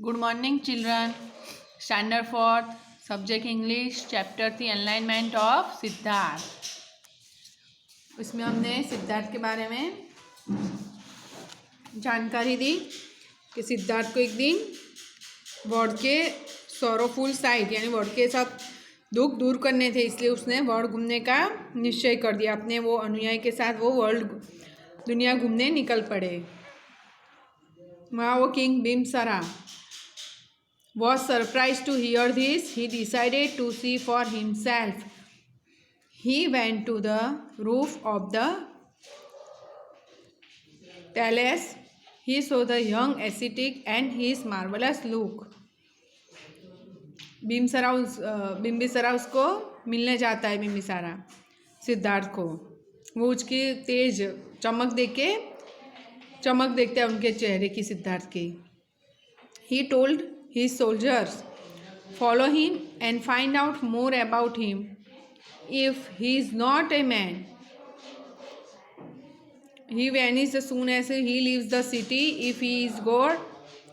Good morning, children. Standard 4th, subject English, chapter 3, Enlightenment of Siddharth. उसमें हमने सिद्धार्थ के बारे में जानकारी दी कि सिद्धार्थ को एक दिन वर्ल्ड के सॉरोफुल साइड यानी वर्ल्ड के सब दुख दूर करने थे, इसलिए उसने वर्ल्ड घूमने का निश्चय कर दिया. अपने वो अनुयायी के साथ वो वर्ल्ड दुनिया घूमने निकल पड़े. वहाँ वो king बिम्बसरा was surprised to hear this. He decided to see for himself. He went to the roof of the palace. He saw the young ascetic and his marvelous look. Bimbisara उसको मिलने जाता है. बिम्बिसारा सिद्धार्थ को वो उसकी तेज चमक देखते हैं उनके चेहरे की, सिद्धार्थ की. He told his soldiers, follow him and find out more about him. If he is not a man, he vanishes as soon as he leaves the city. If he is God,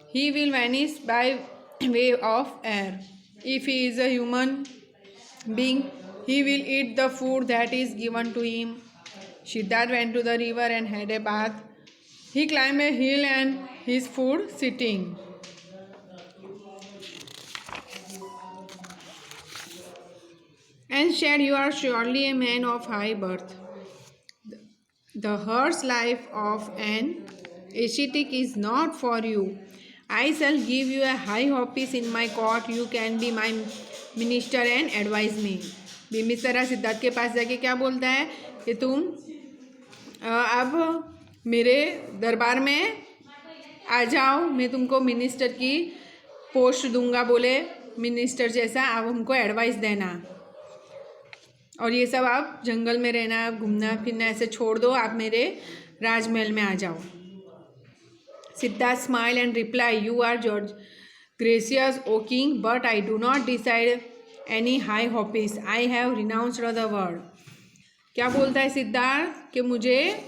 he will vanish by way of air. If he is a human being, he will eat the food that is given to him. Siddharth went to the river and had a bath. He climbed a hill and his food sitting. And said, you are surely a man of high birth. The harsh life of an ascetic is not for you. I shall give you a high office in my court. You can be my minister and advise me. Bimbisara Siddharth के पास जाके क्या बोलता है कि तुम अब मेरे दरबार में आ जाओ, मैं तुमको मिनिस्टर की पोस्ट दूंगा. बोले मिनिस्टर जैसा आप हमको एडवाइस देना, और ये सब आप जंगल में रहना, घूमना फिरना ऐसे छोड़ दो, आप मेरे राजमहल में आ जाओ. Siddhartha smile and reply, you are George gracious O king, but I do not decide any high office. I have renounced the world. क्या बोलता है सिद्धार्थ कि मुझे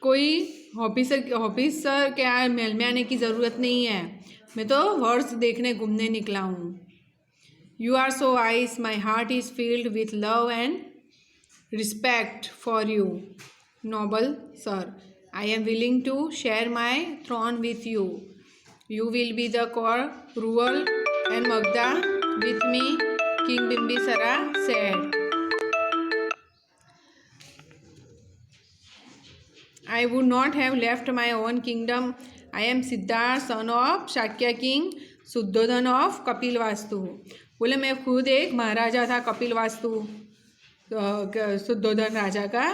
कोई ऑफिसर के महल में आने की ज़रूरत नहीं है, मैं तो वर्ल्ड देखने घूमने निकला हूँ. You are so wise, my heart is filled with love and respect for you, noble sir. I am willing to share my throne with you. You will be the core, rule and Magda with me, King Bimbisara said. I would not have left my own kingdom. I am Siddharth, son of Shakya king, Suddhodhan of Kapilvastu. बोले मैं खुद एक महाराजा था, कपिलवास्तु शुद्धोधन राजा का.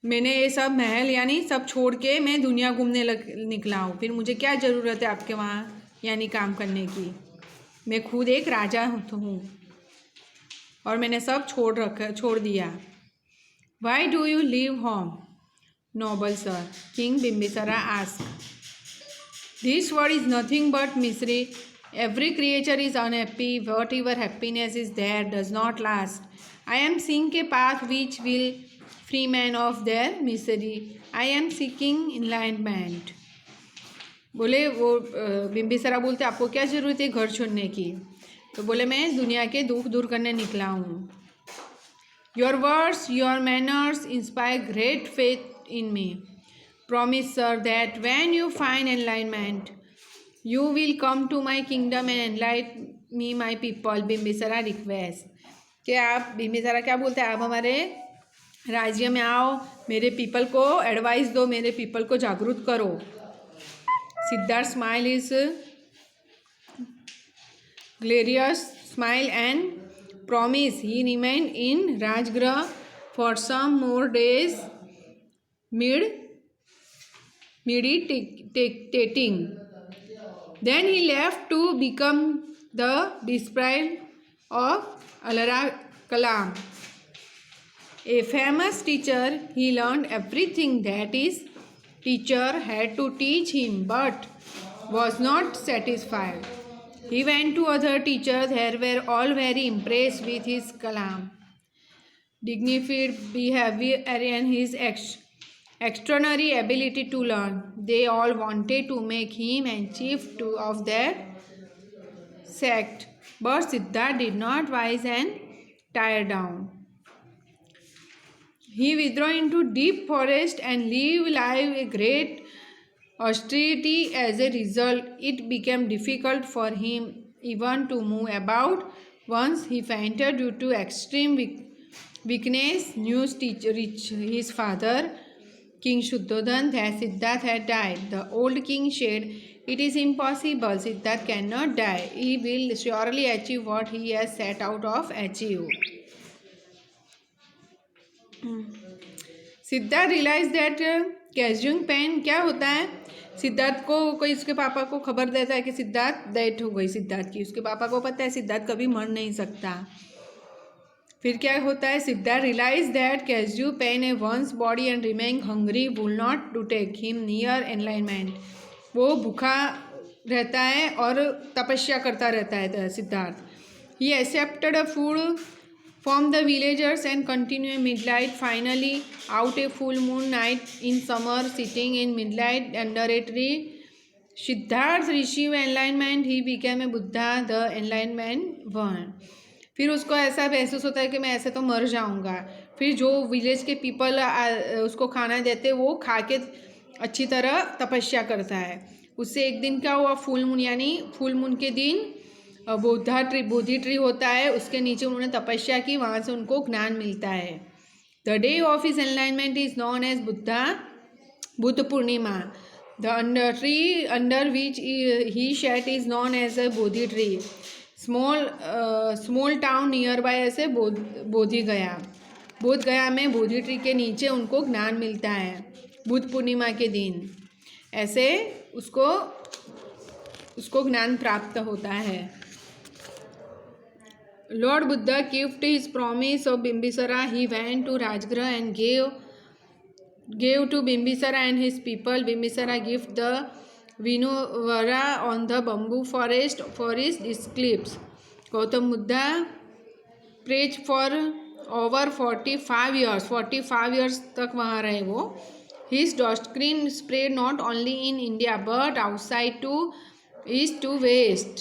मैंने ये सब महल यानी सब छोड़ के मैं दुनिया घूमने निकला हूँ. फिर मुझे क्या ज़रूरत है आपके वहाँ यानी काम करने की. मैं खुद एक राजा हूँ और मैंने सब छोड़ दिया. Why do you leave home noble sir, king Bimbisara asked. This world is nothing but मिsery. Every creature is unhappy. Whatever happiness is there does not last. I am seeing a path which will free man of their misery. I am seeking enlightenment. बोले वो बिम्बिसारा बोलते आपको क्या ज़रूरत है घर छोड़ने की. तो बोले मैं दुनिया के दुख दूर करने निकला हूँ. Your words, your manners inspire great faith in me. Promise sir that when you find enlightenment, you will come to my kingdom and enlighten me my people. Bimbisara request कि आप, बिम्बिसारा क्या बोलते हैं, आप हमारे राज्य में आओ, मेरे पीपल को एडवाइस दो, मेरे पीपल को जागरूक करो. Siddhartha smile is glorious smile and promise he remain in Rajgriha for some more days meditating. Then he left to become the disciple of Alara Kalam, a famous teacher. He learned everything that his teacher had to teach him, but was not satisfied. He went to other teachers who were all very impressed with his Kalam, dignified behavior and his extraordinary ability to learn. They all wanted to make him and chief of their sect, but Siddhartha did not wise and tire down. He withdrew into deep forest and lived life a great austerity. As a result, it became difficult for him even to move about. Once he fainted due to extreme weakness. News reached his father, King Shuddhodhan, that Siddhartha had died. The old king said, "It is impossible. Siddhartha cannot die. He will surely achieve what he has set out of achieve." Siddhartha realise that causing pain क्या होता है। सिद्धार्थ को कोई उसके पापा को खबर देता है कि सिद्धार्थ डेथ हो गई सिद्धार्थ की। उसके पापा को पता है सिद्धार्थ कभी मर नहीं सकता। फिर क्या होता है, Siddhartha realise that cause pain a one's body and remain hungry will not to take him near enlightenment. वो भूखा रहता है और तपस्या करता रहता है Siddhartha. He accepted a food from the villagers and continue midnight. Finally, out a full moon night in summer, sitting in midnight under a tree, Siddhartha received enlightenment. He became a Buddha, the enlightenment one. फिर उसको ऐसा महसूस होता है कि मैं ऐसे तो मर जाऊंगा। फिर जो विलेज के पीपल उसको खाना देते वो खा के अच्छी तरह तपस्या करता है। उससे एक दिन क्या हुआ, फुल मून यानी फुल मून के दिन बोधि ट्री होता है, उसके नीचे उन्होंने तपस्या की, वहाँ से उनको ज्ञान मिलता है। The day of his enlightenment is known as Buddha Purnima. The tree under which he sat is known as a Bodhi tree. Small town near by ऐसे बोधि गया में बोधि ट्री के नीचे उनको ज्ञान मिलता है बुद्ध पूर्णिमा के दिन। ऐसे उसको ज्ञान प्राप्त होता है। Lord Buddha kept his promise of Bimbisara. He went to Rajgarh and gave to Bimbisara and his people. Bimbisara gave the Vinuvara on the bamboo forest for his disciples. Gautam Buddha preached for over 45 years. 45 years तक वहाँ रहे वो। His doctrine spread not only in India but outside to east to west.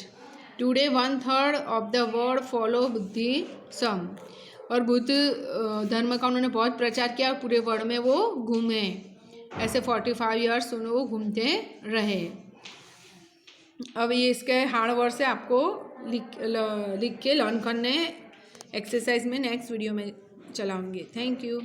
Today 1/3 of the world follow Buddhism. और बुद्ध धर्म का उन्होंने बहुत प्रचार किया, पूरे वर्ल्ड में वो घूमे। ऐसे 45 ईयर्स वो घूमते रहे। अब ये इसके हार्ड वर्ड से आपको लिख के लर्न करने एक्सरसाइज में नेक्स्ट वीडियो में चलाऊंगी। Thank you.